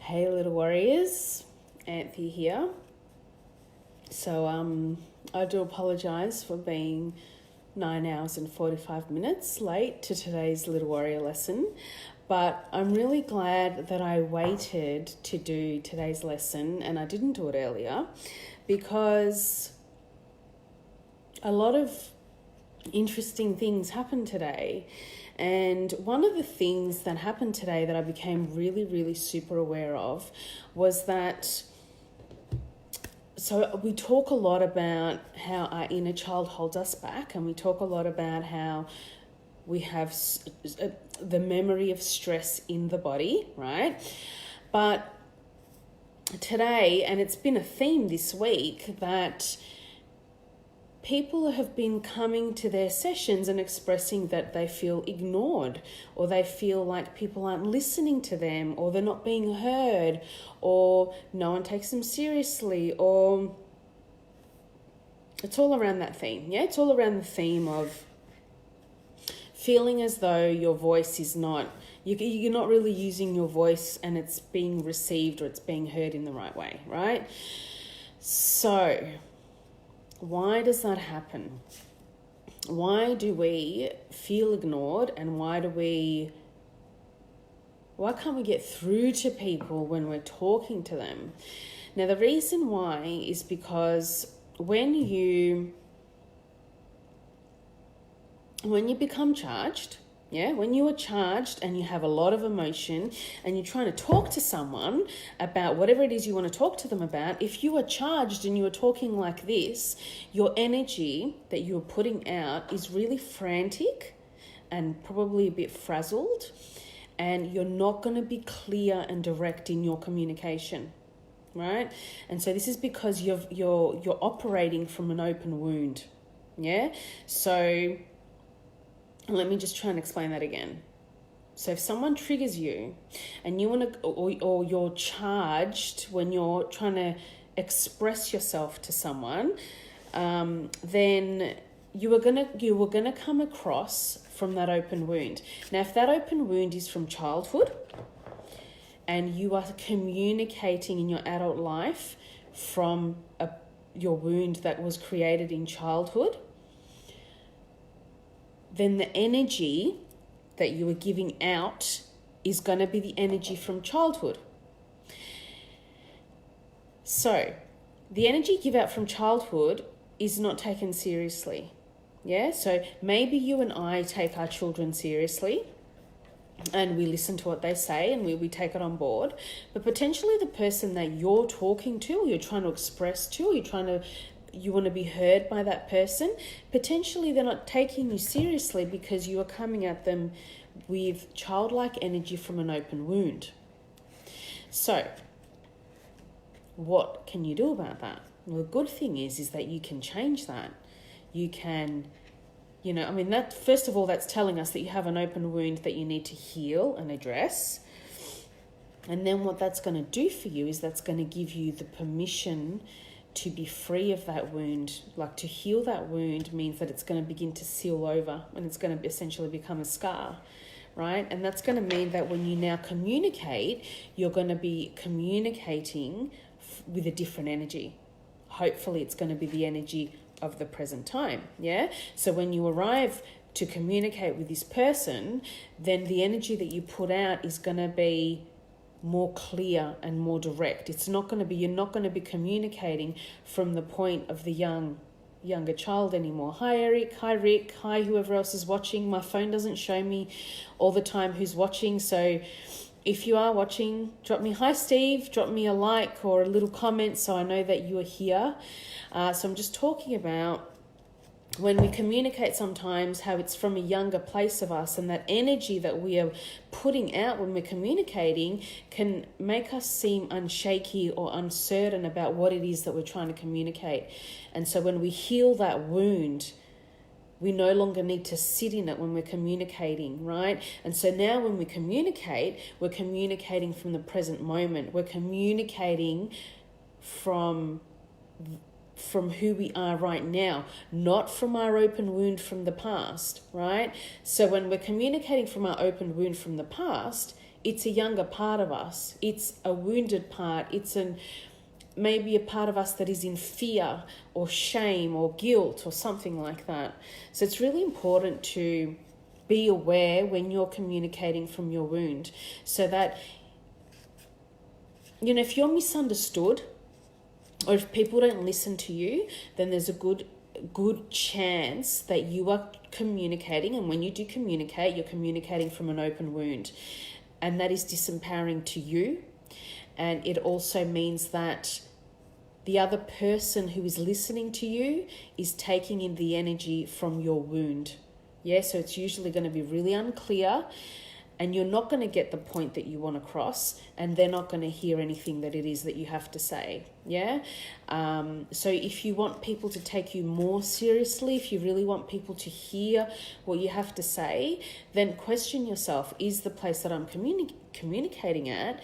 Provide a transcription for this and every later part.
Hey little warriors, Anthea here. So I do apologise for being 9 hours and 45 minutes late to today's little warrior lesson, but I'm really glad that I waited to do today's lesson and I didn't do it earlier, because a lot of interesting things happened today. And one of the things that happened today that I became really super aware of was that, so we talk a lot about how our inner child holds us back, and we talk a lot about how we have the memory of stress in the body, right? But today, and it's been a theme this week, that people have been coming to their sessions and expressing that they feel ignored, or they feel like people aren't listening to them, or they're not being heard, or no one takes them seriously, or it's all around that theme. Yeah, it's all around the theme of feeling as though your voice is not, you're not really using your voice and it's being received or it's being heard in the right way, right? So why does that happen? Why do we feel ignored, and why can't we get through to people when we're talking to them? Now, the reason why is because when you become charged, when you are charged and you have a lot of emotion and you're trying to talk to someone about whatever it is you want to talk to them about, if you are charged and you are talking like this, your energy that you're putting out is really frantic and probably a bit frazzled, and you're not going to be clear and direct in your communication, right? And so this is because you're operating from an open wound, So let me just try and explain that again. So if someone triggers you and you want to, or you're charged when you're trying to express yourself to someone, then you are gonna come across from that open wound. Now, if that open wound is from childhood and you are communicating in your adult life from your wound that was created in childhood, then the energy that you are giving out is going to be the energy from childhood. So the energy you give out from childhood is not taken seriously. So maybe you and I take our children seriously and we listen to what they say and we take it on board, but potentially the person that you're talking to, or you're trying to express to, or you want to be heard by that person, potentially they're not taking you seriously because you are coming at them with childlike energy from an open wound. So what can you do about that? Well, the good thing is that you can change that. You can, that, first of all, that's telling us that you have an open wound that you need to heal and address. And then what that's going to do for you is that's going to give you the permission to be free of that wound. Like, to heal that wound means that it's going to begin to seal over and it's going to essentially become a scar, right? And that's going to mean that when you now communicate, you're going to be communicating with a different energy. Hopefully it's going to be the energy of the present time, So when you arrive to communicate with this person, then the energy that you put out is going to be more clear and more direct. You're not going to be communicating from the point of the younger child anymore. Hi Eric, hi Rick, hi whoever else is watching. My phone doesn't show me all the time who's watching, so if you are watching, drop me hi Steve, drop me a like or a little comment so I know that you are here. So I'm just talking about when we communicate sometimes how it's from a younger place of us, and that energy that we are putting out when we're communicating can make us seem unshaky or uncertain about what it is that we're trying to communicate. And so when we heal that wound, we no longer need to sit in it when we're communicating, right? And so now when we communicate, we're communicating from the present moment. We're communicating from who we are right now, not from our open wound from the past, right? So when we're communicating from our open wound from the past, it's a younger part of us. It's a wounded part. It's maybe a part of us that is in fear or shame or guilt or something like that. So it's really important to be aware when you're communicating from your wound, so that, you know, if you're misunderstood or if people don't listen to you, then there's a good chance that you are communicating, and when you do communicate, you're communicating from an open wound, and that is disempowering to you. And it also means that the other person who is listening to you is taking in the energy from your wound. Yeah, so it's usually going to be really unclear, and you're not going to get the point that you want to cross, and they're not going to hear anything that it is that you have to say. Yeah. So if you want people to take you more seriously, if you really want people to hear what you have to say, then question yourself, is the place that I'm communicating at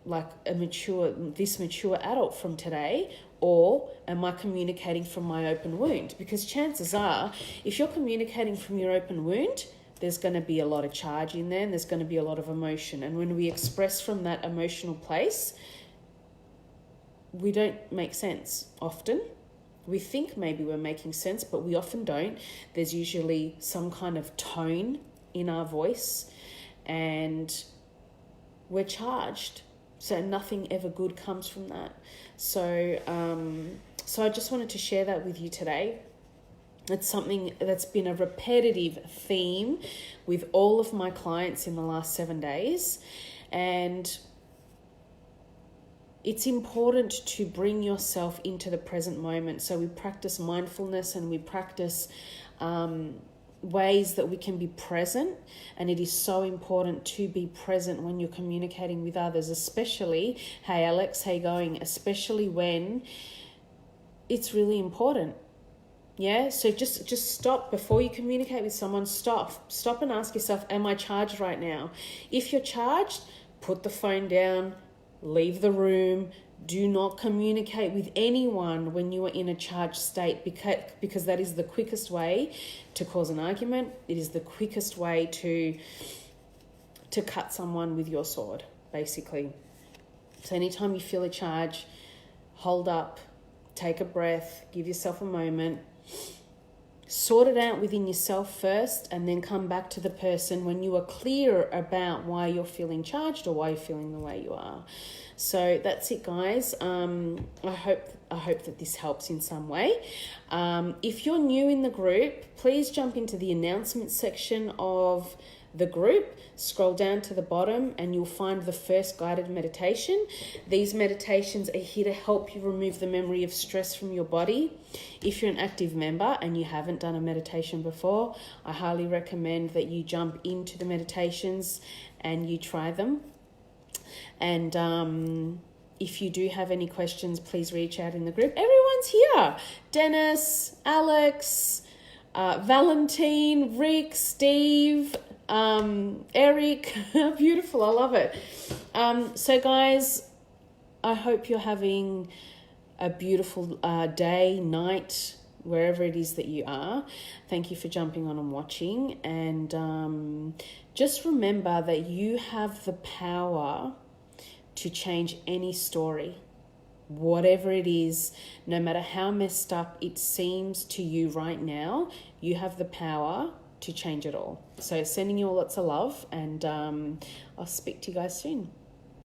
like this mature adult from today, or am I communicating from my open wound? Because chances are, if you're communicating from your open wound, there's going to be a lot of charge in there, and there's going to be a lot of emotion. And when we express from that emotional place, we don't make sense often. We think maybe we're making sense, but we often don't. There's usually some kind of tone in our voice, and we're charged. So nothing ever good comes from that. So I just wanted to share that with you today. It's something that's been a repetitive theme with all of my clients in the last 7 days. And it's important to bring yourself into the present moment. So we practice mindfulness, and we practice ways that we can be present. And it is so important to be present when you're communicating with others, especially, hey Alex, how you going? Especially when it's really important. Yeah, so just stop before you communicate with someone. Stop and ask yourself, am I charged right now? If you're charged, put the phone down, leave the room. Do not communicate with anyone when you are in a charged state, because that is the quickest way to cause an argument. It is the quickest way to cut someone with your sword, basically. So anytime you feel a charge, hold up, take a breath, give yourself a moment. Sort it out within yourself first, and then come back to the person when you are clear about why you're feeling charged or why you're feeling the way you are. So that's it, guys. I hope that this helps in some way. If you're new in the group, please jump into the announcement section of the group. Scroll down to the bottom and you'll find the first guided meditation. These meditations are here to help you remove the memory of stress from your body. If you're an active member and you haven't done a meditation before, I highly recommend that you jump into the meditations and you try them. And if you do have any questions, please reach out in the group. Everyone's here. Dennis, Alex, Valentine, Rick, Steve, Eric. Beautiful. I love it. So guys, I hope you're having a beautiful day, night, wherever it is that you are. Thank you for jumping on and watching. And just remember that you have the power to change any story, whatever it is, no matter how messed up it seems to you right now, you have the power to change it all. So sending you all lots of love, and I'll speak to you guys soon.